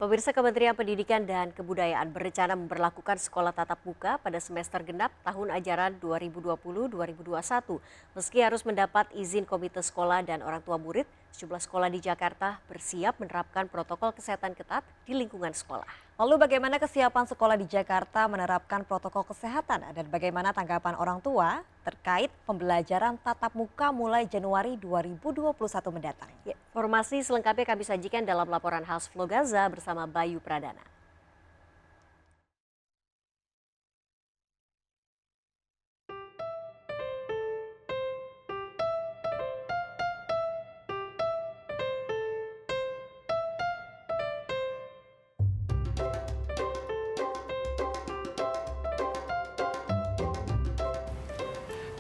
Pemirsa, Kementerian Pendidikan dan Kebudayaan berencana memberlakukan sekolah tatap muka pada semester genap tahun ajaran 2020-2021. Meski harus mendapat izin komite sekolah dan orang tua murid, sejumlah sekolah di Jakarta bersiap menerapkan protokol kesehatan ketat di lingkungan sekolah. Lalu bagaimana kesiapan sekolah di Jakarta menerapkan protokol kesehatan dan bagaimana tanggapan orang tua terkait pembelajaran tatap muka mulai Januari 2021 mendatang? Ya, informasi selengkapnya kami sajikan dalam laporan khas Vlog Gaza bersama Bayu Pradana.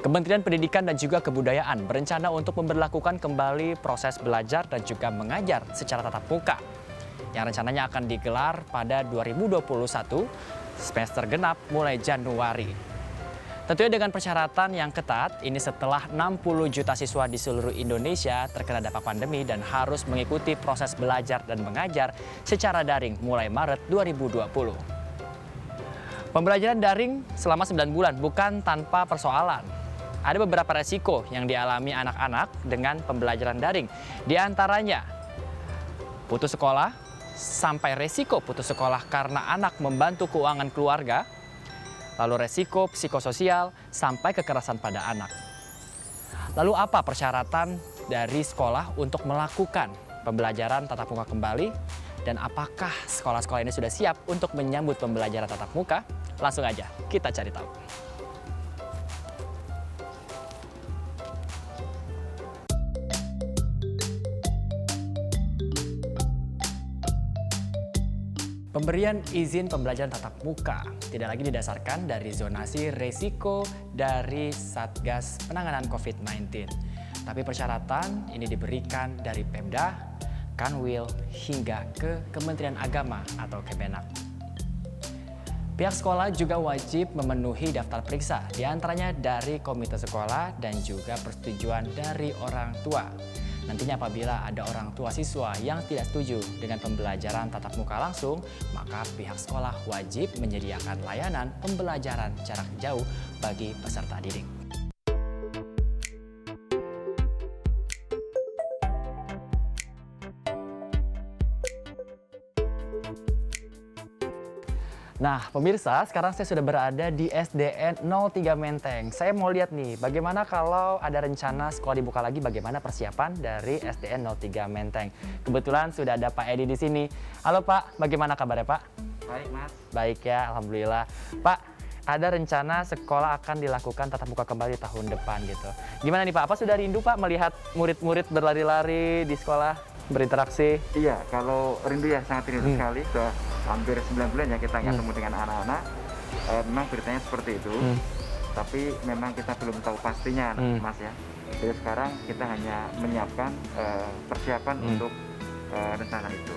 Kementerian Pendidikan dan juga Kebudayaan berencana untuk memberlakukan kembali proses belajar dan juga mengajar secara tatap muka yang rencananya akan digelar pada 2021 semester genap mulai Januari. Tentunya dengan persyaratan yang ketat, ini setelah 60 juta siswa di seluruh Indonesia terkena dampak pandemi dan harus mengikuti proses belajar dan mengajar secara daring mulai Maret 2020. Pembelajaran daring selama 9 bulan bukan tanpa persoalan. Ada beberapa resiko yang dialami anak-anak dengan pembelajaran daring. Di antaranya, putus sekolah, sampai resiko putus sekolah karena anak membantu keuangan keluarga, lalu resiko psikososial, sampai kekerasan pada anak. Lalu apa persyaratan dari sekolah untuk melakukan pembelajaran tatap muka kembali? Dan apakah sekolah-sekolah ini sudah siap untuk menyambut pembelajaran tatap muka? Langsung aja kita cari tahu. Pemberian izin pembelajaran tatap muka tidak lagi didasarkan dari zonasi resiko dari Satgas Penanganan COVID-19. Tapi persyaratan ini diberikan dari Pemda, Kanwil, hingga ke Kementerian Agama atau Kemenak. Pihak sekolah juga wajib memenuhi daftar periksa, diantaranya dari komite sekolah dan juga persetujuan dari orang tua. Nantinya apabila ada orang tua siswa yang tidak setuju dengan pembelajaran tatap muka langsung, maka pihak sekolah wajib menyediakan layanan pembelajaran jarak jauh bagi peserta didik. Nah, pemirsa, sekarang saya sudah berada di SDN 03 Menteng. Saya mau lihat nih, bagaimana kalau ada rencana sekolah dibuka lagi, bagaimana persiapan dari SDN 03 Menteng. Kebetulan sudah ada Pak Edi di sini. Halo Pak, bagaimana kabarnya Pak? Baik Mas. Baik ya, Alhamdulillah. Pak, ada rencana sekolah akan dilakukan tatap muka kembali tahun depan gitu. Gimana nih Pak, apa sudah rindu Pak melihat murid-murid berlari-lari di sekolah, berinteraksi? Iya, kalau rindu ya sangat rindu sekali. Sudah hampir 9 bulan ya kita ketemu dengan anak-anak. Memang beritanya seperti itu. Tapi memang kita belum tahu pastinya Mas ya. Jadi sekarang kita hanya menyiapkan persiapan untuk rencana itu.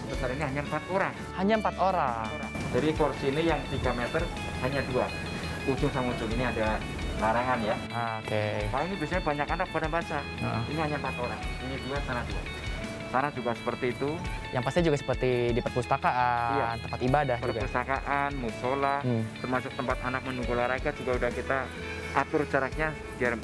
Untuk hari ini hanya 4 orang. Hanya 4 orang. Jadi porsi ini yang 3 meter hanya 2. Ujung sama ujung ini ada larangan ya. Oke. Nah ini biasanya banyak anak pada baca. Ini hanya 4 orang. Ini 2, sana 2. Sana juga seperti itu. Yang pasti juga seperti di perpustakaan, tempat ibadah juga. Perpustakaan, musola, termasuk tempat anak menunggu olahraga juga udah kita atur jaraknya biar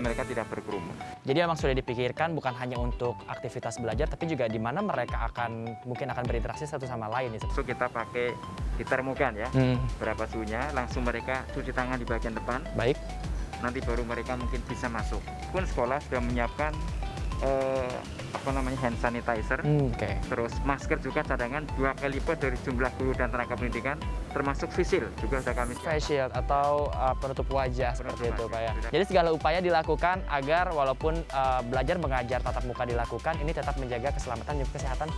mereka tidak berkerumun. Jadi memang sudah dipikirkan bukan hanya untuk aktivitas belajar, tapi juga di mana mereka mungkin akan berinteraksi satu sama lain. So kita pakai ditermogan ya, berapa suhunya, langsung mereka cuci tangan di bagian depan. Baik. Nanti baru mereka mungkin bisa masuk. Pun sekolah sudah menyiapkan hand sanitizer, terus masker juga cadangan 2 kali lipat dari jumlah guru dan tenaga pendidikan, termasuk face shield juga sudah kami face shield atau penutup wajah seperti itu Pak ya. Jadi segala upaya dilakukan agar walaupun belajar mengajar tatap muka dilakukan, ini tetap menjaga keselamatan dan kesehatan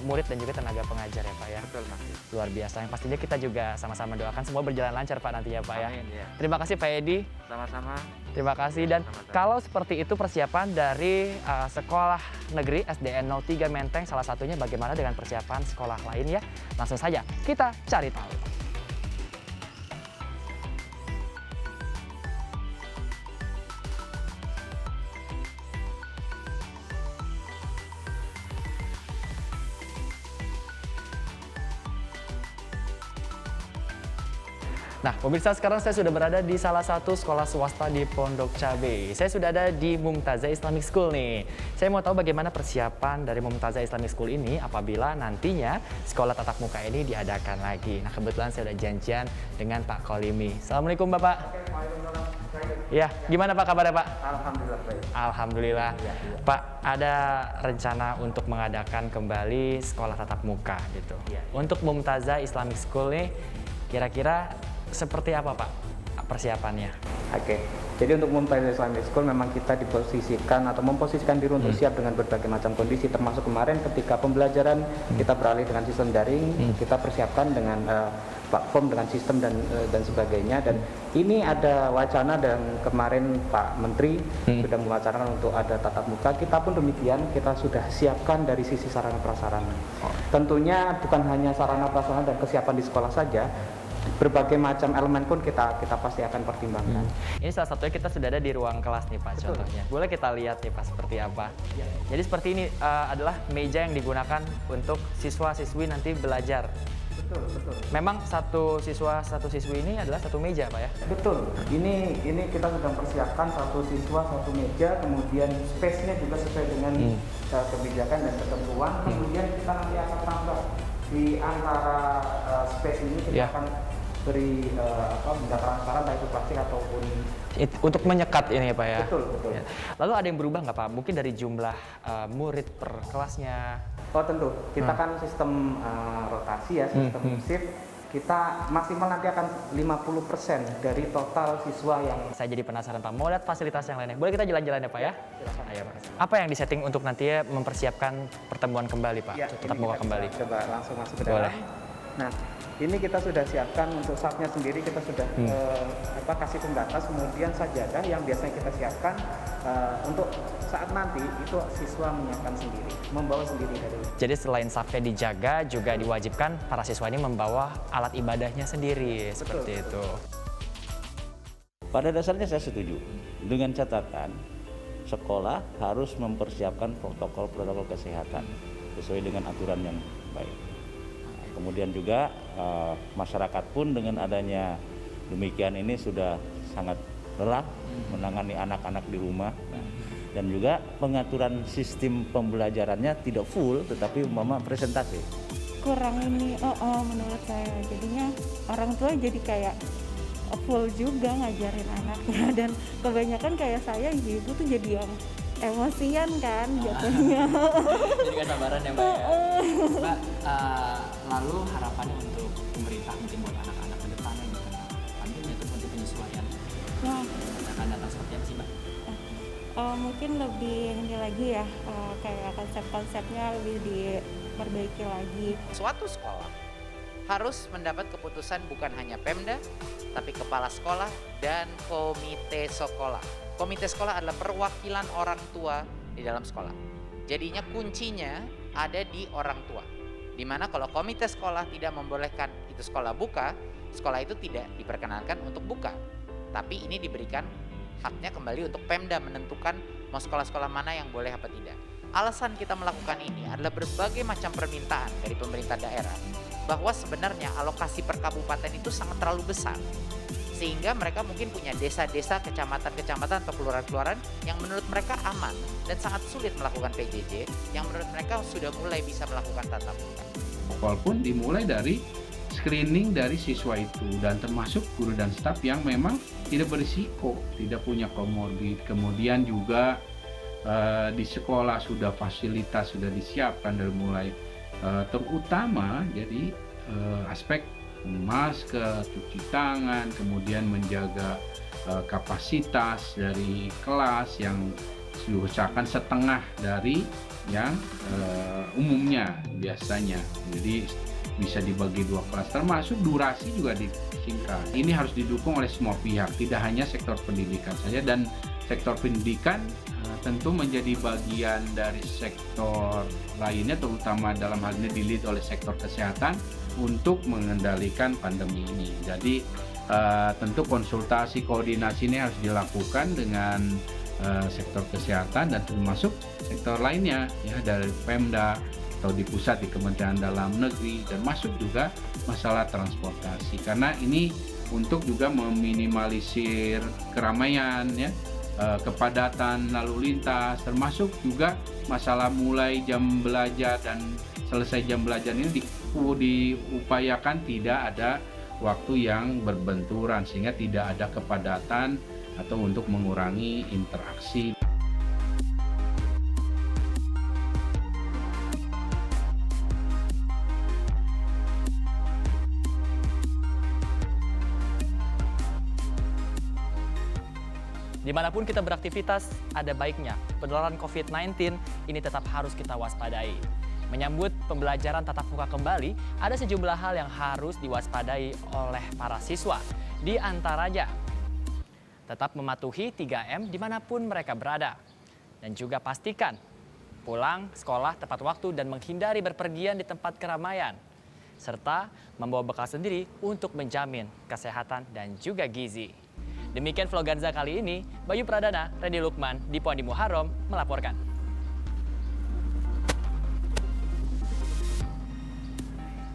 murid dan juga tenaga pengajar ya Pak ya. Betul Mas. Luar biasa. Yang pastinya kita juga sama-sama doakan semua berjalan lancar Pak nantinya Pak ya. Amin, ya. Terima kasih Pak Edi. Sama-sama. Terima kasih. Dan kalau seperti itu persiapan dari sekolah negeri SDN 03 Menteng, salah satunya bagaimana dengan persiapan sekolah lain ya? Langsung saja kita cari tahu. Nah, pemirsa, sekarang saya sudah berada di salah satu sekolah swasta di Pondok Cabe. Saya sudah ada di Mumtazah Islamic School nih. Saya mau tahu bagaimana persiapan dari Mumtazah Islamic School ini apabila nantinya sekolah tatap muka ini diadakan lagi. Nah, kebetulan saya sudah janjian dengan Pak Kolimi. Assalamualaikum Bapak. Ya, gimana Pak kabarnya Pak? Alhamdulillah baik. Alhamdulillah. Pak, ada rencana untuk mengadakan kembali sekolah tatap muka gitu. Untuk Mumtazah Islamic School nih, kira-kira seperti apa Pak persiapannya? Oke, jadi untuk Mumtazah Islamic School memang kita diposisikan atau memposisikan diri untuk siap dengan berbagai macam kondisi, termasuk kemarin ketika pembelajaran kita beralih dengan sistem daring, kita persiapkan dengan platform dengan sistem dan sebagainya. Dan ini ada wacana dan kemarin Pak Menteri sudah mewacanakan untuk ada tatap muka. Kita pun demikian, kita sudah siapkan dari sisi sarana prasarana. Tentunya bukan hanya sarana prasarana dan kesiapan di sekolah saja, berbagai macam elemen pun kita pasti akan pertimbangkan. Ini salah satunya kita sudah ada di ruang kelas nih Pak. Betul. Contohnya. Boleh kita lihat nih Pak seperti apa? Ya. Jadi seperti ini adalah meja yang digunakan untuk siswa-siswi nanti belajar. Betul. Memang satu siswa satu siswi ini adalah satu meja Pak ya? Betul. Ini kita sedang persiapkan satu siswa satu meja, kemudian space-nya juga sesuai dengan kebijakan dan ketentuan. Kemudian kita nanti akan tambah di antara space ini kita akan beri benda transparan, baik itu plastik ataupun untuk menyekat ini ya Pak ya? Betul. Ya. Lalu ada yang berubah nggak Pak? Mungkin dari jumlah murid per kelasnya? Oh tentu, kita kan sistem rotasi ya, sistem shift. Kita maksimal nanti akan 50% dari total siswa yang... Saya jadi penasaran Pak, mau lihat fasilitas yang lainnya. Boleh kita jalan-jalan ya Pak ya? Silakan. Ayo Pak. Apa yang disetting untuk nantinya mempersiapkan pertemuan kembali Pak? Ya, Tetap muka kembali. Coba langsung masuk ke dalam. Boleh. Nah, ini kita sudah siapkan untuk safnya sendiri, kita sudah kasih pembatas, kemudian sajadah yang biasanya kita siapkan untuk saat nanti itu siswa menyiapkan sendiri, membawa sendiri dari. Jadi selain safnya dijaga, juga diwajibkan para siswa ini membawa alat ibadahnya sendiri, seperti itu. Pada dasarnya saya setuju, dengan catatan sekolah harus mempersiapkan protokol kesehatan sesuai dengan aturan yang baik. Kemudian juga masyarakat pun dengan adanya demikian ini sudah sangat lelah menangani anak-anak di rumah. Dan juga pengaturan sistem pembelajarannya tidak full, tetapi umpama presentasi. Kurang ini, menurut saya. Jadinya orang tua jadi kayak full juga ngajarin anaknya. Dan kebanyakan kayak saya, ibu tuh jadi yang emosian kan jatuhnya. Jadi gak sabaran ya Mbak ya? Mbak, lalu harapannya untuk pemerintah mungkin buat anak-anak ke depannya gitu. Pandemi itu untuk penyesuaian. Akan datang seperti apa sih Mbak? Mungkin lebih ini lagi ya, kayak konsep-konsepnya lebih diperbaiki lagi. Suatu sekolah harus mendapat keputusan bukan hanya Pemda, tapi kepala sekolah dan komite sekolah. Komite sekolah adalah perwakilan orang tua di dalam sekolah. Jadinya kuncinya ada di orang tua. Dimana kalau komite sekolah tidak membolehkan itu sekolah buka, sekolah itu tidak diperkenankan untuk buka. Tapi ini diberikan haknya kembali untuk Pemda menentukan mau sekolah-sekolah mana yang boleh apa tidak. Alasan kita melakukan ini adalah berbagai macam permintaan dari pemerintah daerah bahwa sebenarnya alokasi per kabupaten itu sangat terlalu besar. Sehingga mereka mungkin punya desa-desa, kecamatan-kecamatan atau kelurahan-kelurahan yang menurut mereka aman dan sangat sulit melakukan PJJ, yang menurut mereka sudah mulai bisa melakukan tatap muka. Walaupun dimulai dari screening dari siswa itu dan termasuk guru dan staf yang memang tidak berisiko, tidak punya komorbid. Kemudian juga di sekolah sudah fasilitas sudah disiapkan dari mulai terutama jadi aspek masker, cuci tangan, kemudian menjaga kapasitas dari kelas yang diusahakan setengah dari yang umumnya biasanya. Jadi bisa dibagi 2 kelas, termasuk durasi juga disingkat. Ini harus didukung oleh semua pihak, tidak hanya sektor pendidikan saja, dan sektor pendidikan tentu menjadi bagian dari sektor lainnya, terutama dalam hal ini di-lead oleh sektor kesehatan untuk mengendalikan pandemi ini. Jadi tentu konsultasi koordinasi ini harus dilakukan dengan sektor kesehatan dan termasuk sektor lainnya ya, dari Pemda atau di pusat di Kementerian Dalam Negeri, dan masuk juga masalah transportasi, karena ini untuk juga meminimalisir keramaian ya, kepadatan lalu lintas, termasuk juga masalah mulai jam belajar dan selesai jam belajar ini diupayakan tidak ada waktu yang berbenturan sehingga tidak ada kepadatan atau untuk mengurangi interaksi. Dimanapun kita beraktivitas, ada baiknya penularan COVID-19 ini tetap harus kita waspadai. Menyambut pembelajaran tatap muka kembali, ada sejumlah hal yang harus diwaspadai oleh para siswa. Di antaranya, tetap mematuhi 3M dimanapun mereka berada. Dan juga pastikan pulang sekolah tepat waktu dan menghindari berpergian di tempat keramaian. Serta membawa bekal sendiri untuk menjamin kesehatan dan juga gizi. Demikian Vloganza kali ini, Bayu Pradana, Randy Lukman, Dipo Andi Muharram melaporkan.